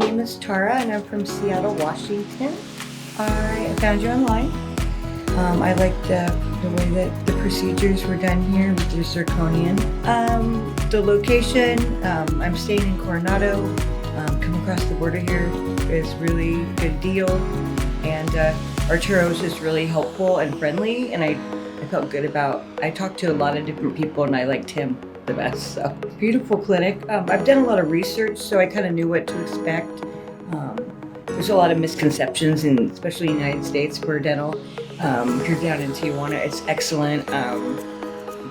name is Tara and I'm from Seattle, Washington. I found you online. I liked the way that the procedures were done here with your zirconian. The location, I'm staying in Coronado. Coming across the border here is really good deal. And Arturo was just really helpful and friendly, and I felt good about, I talked to a lot of different people and I liked him the best. So beautiful clinic. I've done a lot of research, so I kind of knew what to expect. There's a lot of misconceptions, especially in the United States for dental. Here down in Tijuana, it's excellent.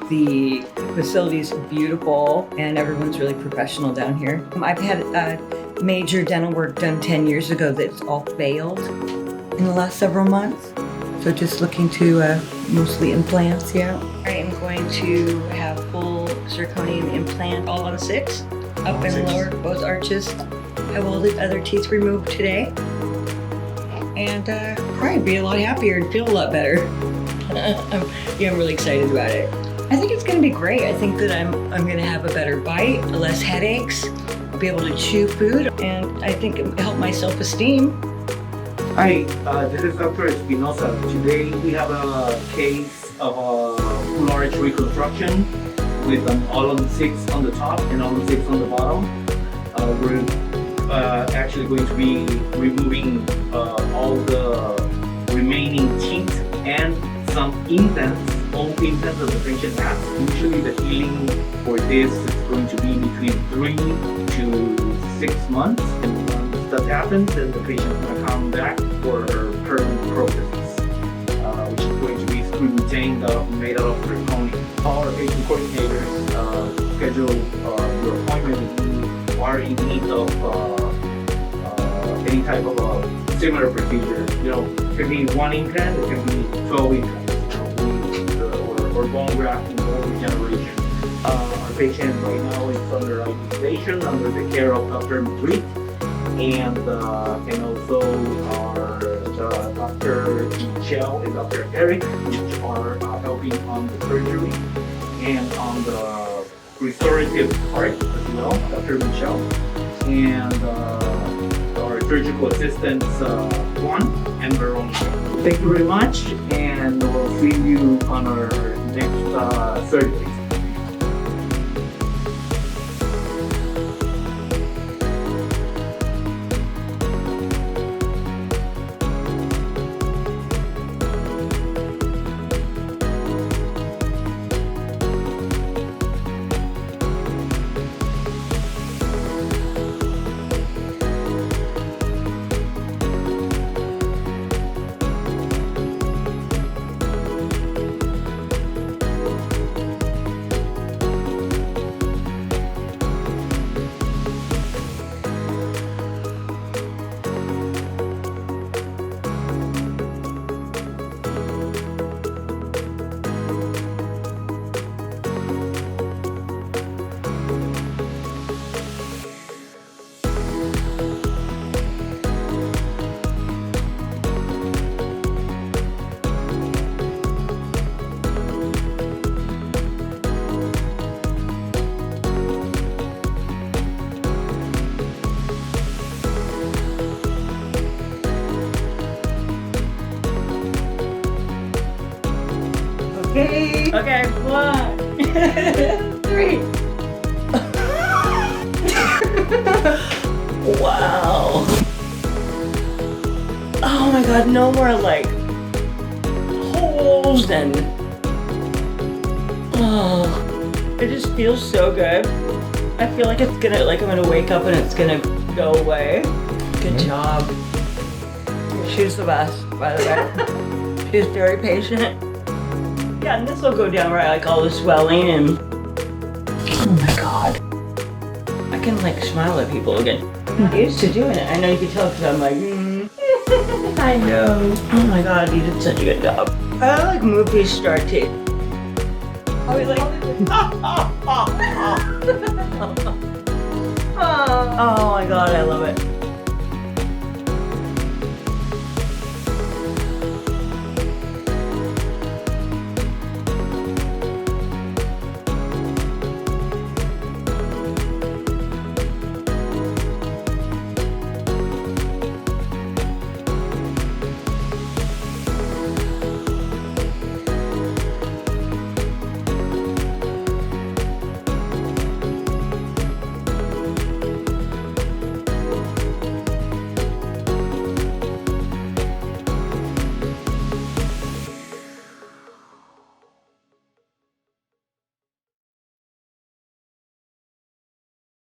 The facility is beautiful and everyone's really professional down here. I've had major dental work done 10 years ago that's all failed in the last several months. So just looking to mostly implants, yeah. I am going to have full zirconium implant all on 6, up and lower, both arches. Have all the other teeth removed today. And probably be a lot happier and feel a lot better. I'm really excited about it. I think it's gonna be great. I think that I'm gonna have a better bite, less headaches, I'll be able to chew food, and I think it'll help my self-esteem. Hi, this is Dr. Espinosa. Today we have a case of a full arch reconstruction with an all-on-6 on the top and all-on-6 on the bottom. We're actually going to be removing all the remaining teeth and some implants, old implants that the patient has. Usually the healing for this is going to be between 3 to 6 months. And once that happens, then the patient is going to come back for her permanent prosthesis, which is going to be screw retained made out of zirconia. All our patient coordinators schedule your appointment if you are in need of any type of a similar procedure. You know, it can be 1 implant, it can be 12 implants, or bone grafting or regeneration. Our patient right now is under rehabilitation under the care of Dr. Madrid, and also our Dr. Michelle and Dr. Eric, which are helping on the surgery and on the restorative part as well, Dr. Michelle, and our surgical assistants, Juan and Veronica. Thank you very much, and we'll see you on our next surgery. Okay, 1, 3. Wow. Oh my god, no more like holes and it just feels so good. I feel like it's gonna, like I'm gonna wake up and it's gonna go away. Good job. She's the best, by the way. She's very patient. Yeah, and this will go down right, like all the swelling and oh my god. I can like smile at people again. I'm not used to doing it. I know you can tell because I'm like, I know. Oh my god, you did such a good job. I like movie star teeth. I'll be like, oh my god, I love it.